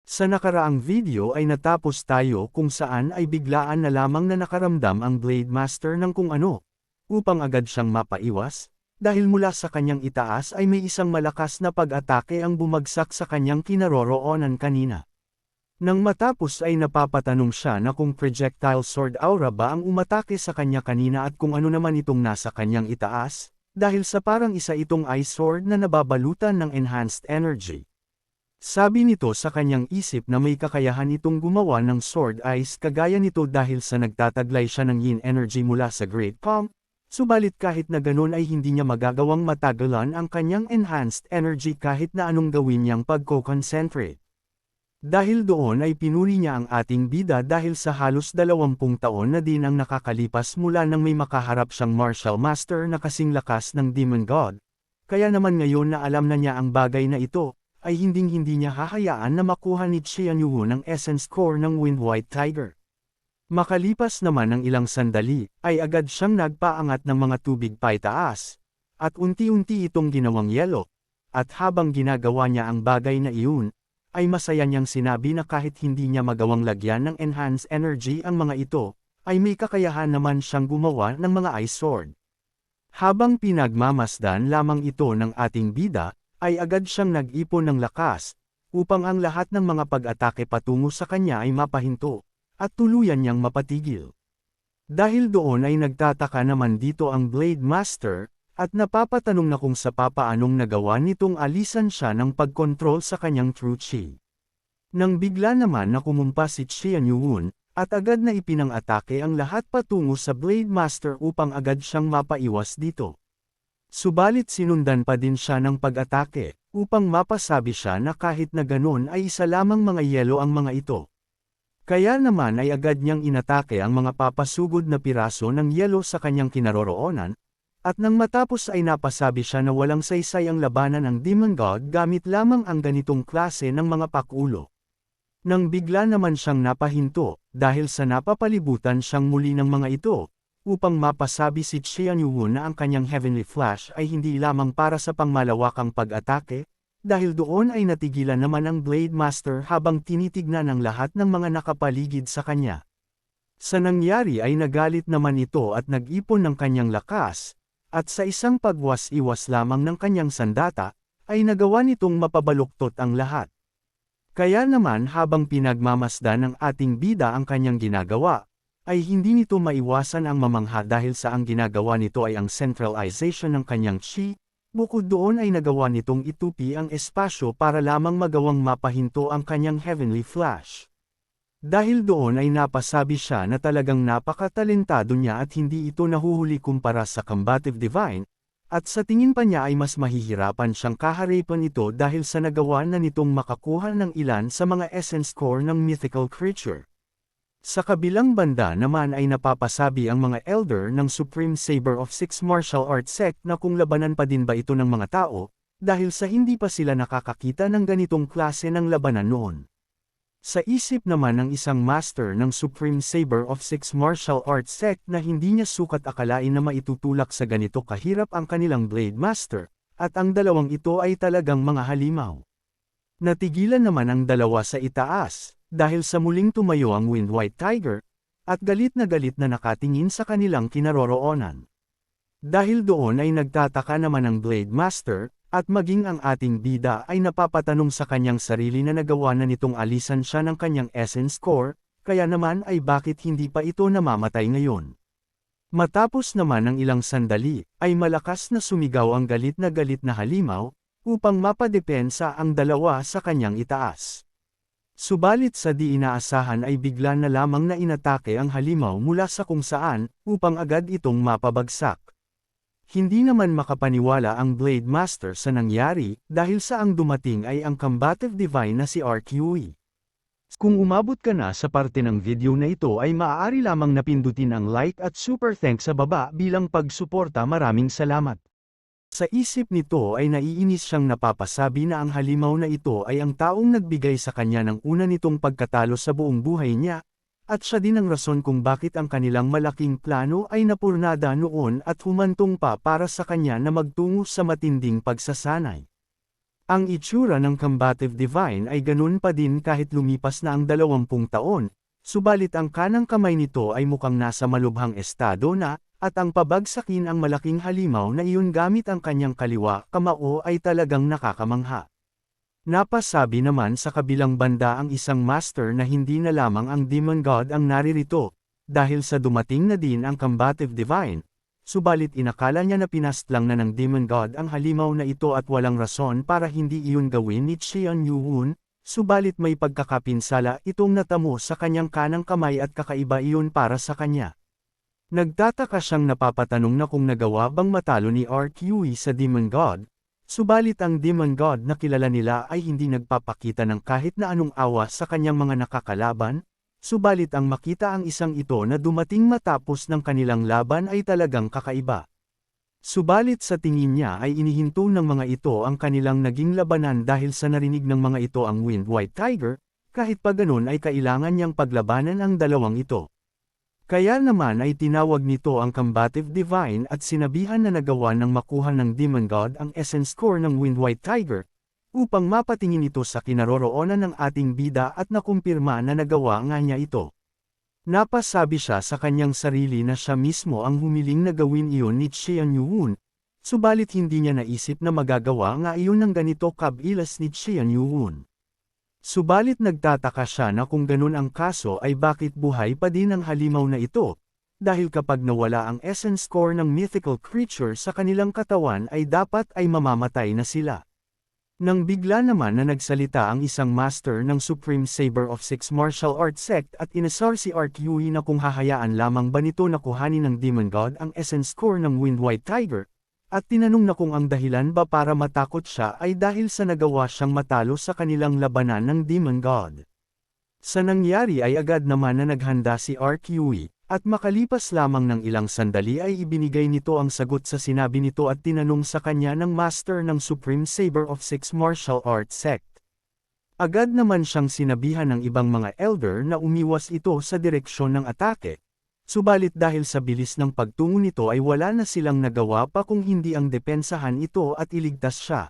Sa nakaraang video ay natapos tayo kung saan ay biglaan na lamang na nakaramdam ang Blade Master ng kung ano, upang agad siyang mapaiwas, dahil mula sa kanyang itaas ay may isang malakas na pag-atake ang bumagsak sa kanyang kinaroroonan kanina. Nang matapos ay napapatanong siya na kung projectile sword aura ba ang umatake sa kanya kanina at kung ano naman itong nasa kanyang itaas, dahil sa parang isa itong ice sword na nababalutan ng enhanced energy. Sabi nito sa kanyang isip na may kakayahan itong gumawa ng sword ice kagaya nito dahil sa nagtataglay siya ng yin energy mula sa Great Palm, subalit kahit na ganun ay hindi niya magagawang matagalan ang kanyang enhanced energy kahit na anong gawin niyang pagko-concentrate. Dahil doon ay pinuri niya ang ating bida dahil sa halos 20 taon na din ang nakakalipas mula nang may makaharap siyang martial master na kasing lakas ng Demon God, kaya naman ngayon na alam na niya ang bagay na ito, ay hinding-hindi niya hahayaan na makuha ni Qian Yu ang essence core ng Wind White Tiger. Makalipas naman ng ilang sandali, ay agad siyang nagpaangat ng mga tubig paitaas, at unti-unti itong ginawang yelo, at habang ginagawa niya ang bagay na iyon, ay masaya niyang sinabi na kahit hindi niya magawang lagyan ng enhanced energy ang mga ito, ay may kakayahan naman siyang gumawa ng mga ice sword. Habang pinagmamasdan lamang ito ng ating bida, ay agad siyang nag-ipon ng lakas, upang ang lahat ng mga pag-atake patungo sa kanya ay mapahinto, at tuluyan niyang mapatigil. Dahil doon ay nagtataka naman dito ang Blade Master, at napapatanong na kung sa papaanong nagawa nitong alisan siya ng pagkontrol sa kanyang true chi. Nang bigla naman na kumumpa si Qian Yu, at agad na ipinang-atake ang lahat patungo sa Blade Master upang agad siyang mapaiwas dito. Subalit sinundan pa din siya ng pag-atake, upang mapasabi siya na kahit na ganun ay isa lamang mga yelo ang mga ito. Kaya naman ay agad niyang inatake ang mga papasugod na piraso ng yelo sa kanyang kinaroroonan, at nang matapos ay napasabi siya na walang saysay ang labanan ng Demon God gamit lamang ang ganitong klase ng mga pakulo. Nang bigla naman siyang napahinto, dahil sa napapalibutan siyang muli ng mga ito, upang mapasabi si Qian Yu na ang kanyang Heavenly Flash ay hindi lamang para sa pangmalawakang pag-atake, dahil doon ay natigilan naman ang Blade Master habang tinitignan ng lahat ng mga nakapaligid sa kanya. Sa nangyari ay nagalit naman ito at nag-ipon ng kanyang lakas, at sa isang pagwas-iwas lamang ng kanyang sandata, ay nagawa nitong mapabaluktot ang lahat. Kaya naman habang pinagmamasdan ng ating bida ang kanyang ginagawa, ay hindi nito maiwasan ang mamangha dahil sa ang ginagawa nito ay ang centralization ng kanyang chi, bukod doon ay nagawa nitong itupi ang espasyo para lamang magawang mapahinto ang kanyang Heavenly Flash. Dahil doon ay napasabi siya na talagang napakatalentado niya at hindi ito nahuhuli kumpara sa Combative Divine, at sa tingin pa niya ay mas mahihirapan siyang kaharipan ito dahil sa nagawa na nitong makakuha ng ilan sa mga essence core ng mythical creature. Sa kabilang banda naman ay napapasabi ang mga elder ng Supreme Saber of Six Martial Arts Sect na kung labanan pa din ba ito ng mga tao, dahil sa hindi pa sila nakakakita ng ganitong klase ng labanan noon. Sa isip naman ng isang master ng Supreme Saber of Six Martial Arts Sect na hindi niya sukat akalain na maitutulak sa ganito kahirap ang kanilang Blade Master, at ang dalawang ito ay talagang mga halimaw. Natigilan naman ang dalawa sa itaas, dahil sa muling tumayo ang Wind White Tiger, at galit na nakatingin sa kanilang kinaroroonan. Dahil doon ay nagtataka naman ang Blade Master, at maging ang ating bida ay napapatanong sa kanyang sarili na nagawa na nitong alisan siya ng kanyang essence core, kaya naman ay bakit hindi pa ito namamatay ngayon. Matapos naman ng ilang sandali, ay malakas na sumigaw ang galit na halimaw, upang mapadepensa ang dalawa sa kanyang itaas. Subalit sa di inaasahan ay bigla na lamang na inatake ang halimaw mula sa kung saan, upang agad itong mapabagsak. Hindi naman makapaniwala ang Blade Master sa nangyari, dahil sa ang dumating ay ang Combative Divine na si RQE. Kung umabot ka na sa parte ng video na ito ay maaari lamang napindutin ang like at super thanks sa baba bilang pagsuporta. Maraming salamat. Sa isip nito ay naiinis siyang napapasabi na ang halimaw na ito ay ang taong nagbigay sa kanya ng una nitong pagkatalo sa buong buhay niya, at siya din ang rason kung bakit ang kanilang malaking plano ay napurnada noon at humantong pa para sa kanya na magtungo sa matinding pagsasanay. Ang itsura ng Combative Divine ay ganun pa din kahit lumipas na ang 20 taon, subalit ang kanang kamay nito ay mukhang nasa malubhang estado na, at ang pabagsakin ang malaking halimaw na iyon gamit ang kanyang kaliwa kamao ay talagang nakakamangha. Napasabi naman sa kabilang banda ang isang master na hindi na lamang ang Demon God ang naririto, dahil sa dumating na din ang Combative Divine. Subalit inakala niya na pinastlang na ng Demon God ang halimaw na ito at walang rason para hindi iyon gawin ni Xian Yuhun, subalit may pagkakapinsala itong natamo sa kanyang kanang kamay at kakaiba iyon para sa kanya. Nagtataka siyang napapatanong na kung nagawa bang matalo ni RQE sa Demon God, subalit ang Demon God na kilala nila ay hindi nagpapakita ng kahit na anong awa sa kanyang mga nakakalaban. Subalit ang makita ang isang ito na dumating matapos ng kanilang laban ay talagang kakaiba. Subalit sa tingin niya ay inihinto ng mga ito ang kanilang naging labanan dahil sa narinig ng mga ito ang Wind White Tiger, kahit pa ganun ay kailangan niyang paglabanan ang dalawang ito. Kaya naman ay tinawag nito ang Combative Divine at sinabihan na nagawa ng makuha ng Demon God ang essence core ng Wind White Tiger, upang mapatingin ito sa kinaroroonan ng ating bida at nakumpirma na nagawa nga niya ito. Napasabi siya sa kanyang sarili na siya mismo ang humiling na gawin iyon ni Xian Yuhun, subalit hindi niya naisip na magagawa nga iyon ng ganito kabilas ni Xian Yuhun. Subalit nagtataka siya na kung ganun ang kaso ay bakit buhay pa din ang halimaw na ito, dahil kapag nawala ang essence core ng mythical creature sa kanilang katawan ay dapat ay mamamatay na sila. Nang bigla naman na nagsalita ang isang master ng Supreme Saber of Six Martial Arts Sect at inasar si RQE na kung hahayaan lamang ba nito na kuhanin ng Demon God ang essence core ng Wind White Tiger, at tinanong na kung ang dahilan ba para matakot siya ay dahil sa nagawa siyang matalo sa kanilang labanan ng Demon God. Sa nangyari ay agad naman na naghanda si RQE, at makalipas lamang ng ilang sandali ay ibinigay nito ang sagot sa sinabi nito at tinanong sa kanya ng master ng Supreme Saber of Six Martial Arts Sect. Agad naman siyang sinabihan ng ibang mga elder na umiwas ito sa direksyon ng atake, subalit dahil sa bilis ng pagtungo nito ay wala na silang nagawa pa kung hindi ang depensahan ito at iligtas siya.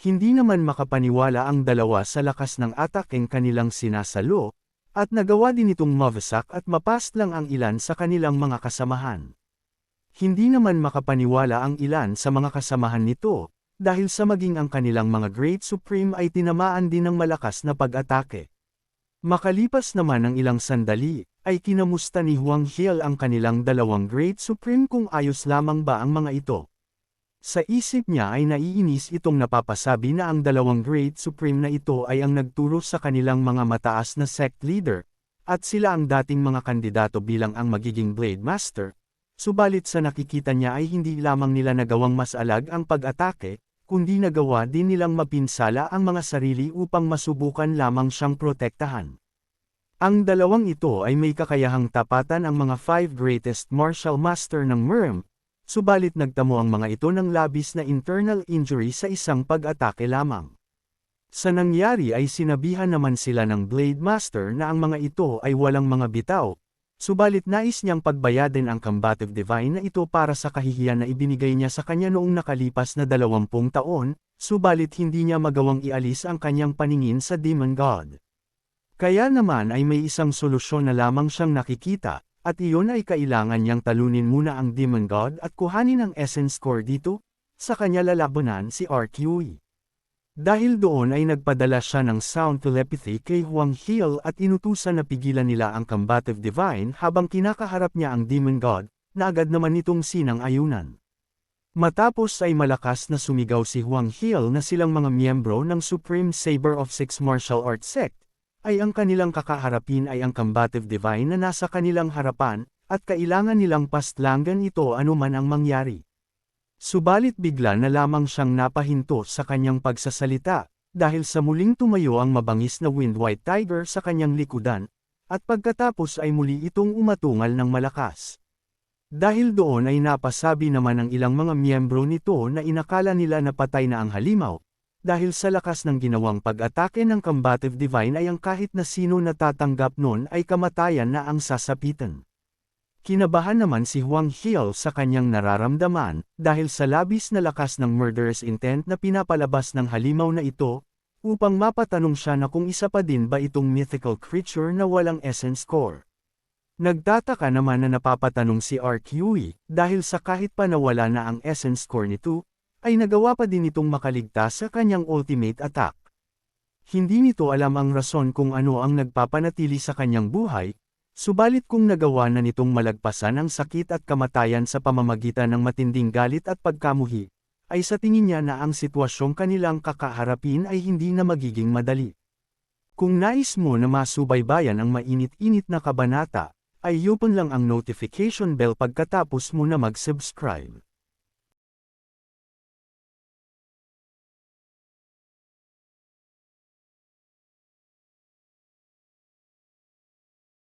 Hindi naman makapaniwala ang dalawa sa lakas ng atakeng kanilang sinasalo, at nagawa din itong mawasak at mapastlang ang ilan sa kanilang mga kasamahan. Hindi naman makapaniwala ang ilan sa mga kasamahan nito, dahil sa maging ang kanilang mga Great Supreme ay tinamaan din ng malakas na pag-atake. Makalipas naman ng ilang sandali, ay kinamusta ni Huang Hiel ang kanilang dalawang Great Supreme kung ayos lamang ba ang mga ito. Sa isip niya ay naiinis itong napapasabi na ang dalawang Great Supreme na ito ay ang nagturo sa kanilang mga mataas na sect leader, at sila ang dating mga kandidato bilang ang magiging Blade Master, subalit sa nakikita niya ay hindi lamang nila nagawang mas alag ang pag-atake, kundi nagawa din nilang mapinsala ang mga sarili upang masubukan lamang siyang protektahan. Ang dalawang ito ay may kakayahang tapatan ang mga 5 greatest martial master ng Merm, subalit nagtamo ang mga ito ng labis na internal injury sa isang pag-atake lamang. Sa nangyari ay sinabihan naman sila ng Blade Master na ang mga ito ay walang mga bitaw, subalit nais niyang pagbayadin ang Combative Divine na ito para sa kahihiyan na ibinigay niya sa kanya noong nakalipas na 20 taon, subalit hindi niya magawang ialis ang kanyang paningin sa Demon God. Kaya naman ay may isang solusyon na lamang siyang nakikita, at iyon ay kailangan niyang talunin muna ang Demon God at kuhanin ang essence core dito, sa kanya lalabanan si RQE. Dahil doon ay nagpadala siya ng sound telepathy kay Huang Hiel at inutusan na pigilan nila ang Combative Divine habang kinakaharap niya ang Demon God, na agad naman itong sinang-ayunan. Matapos ay malakas na sumigaw si Huang Hiel na silang mga miyembro ng Supreme Saber of Six Martial Arts Sect, ay ang kanilang kakaharapin ay ang Combative Divine na nasa kanilang harapan, at kailangan nilang pastlangan ito anuman ang mangyari. Subalit bigla na lamang siyang napahinto sa kanyang pagsasalita, dahil sa muling tumayo ang mabangis na Wind White Tiger sa kanyang likudan, at pagkatapos ay muli itong umatungal ng malakas. Dahil doon ay napasabi naman ng ilang mga miyembro nito na inakala nila na patay na ang halimaw, dahil sa lakas ng ginawang pag-atake ng Combative Divine ay ang kahit na sino na tatanggap nun ay kamatayan na ang sasapitan. Kinabahan naman si Huang Hiao sa kanyang nararamdaman, dahil sa labis na lakas ng murderous intent na pinapalabas ng halimaw na ito, upang mapatanong siya na kung isa pa din ba itong mythical creature na walang essence core. Nagtataka naman na napapatanong si RQE, dahil sa kahit pa nawala na ang essence core nito, ay nagawa pa din itong makaligtas sa kanyang ultimate attack. Hindi nito alam ang rason kung ano ang nagpapanatili sa kanyang buhay, subalit kung nagawa na nitong malagpasan ang sakit at kamatayan sa pamamagitan ng matinding galit at pagkamuhi, ay sa tingin niya na ang sitwasyong kanilang kakaharapin ay hindi na magiging madali. Kung nais mo na masubaybayan ang mainit-init na kabanata, ay i-open lang ang notification bell pagkatapos mo na mag-subscribe.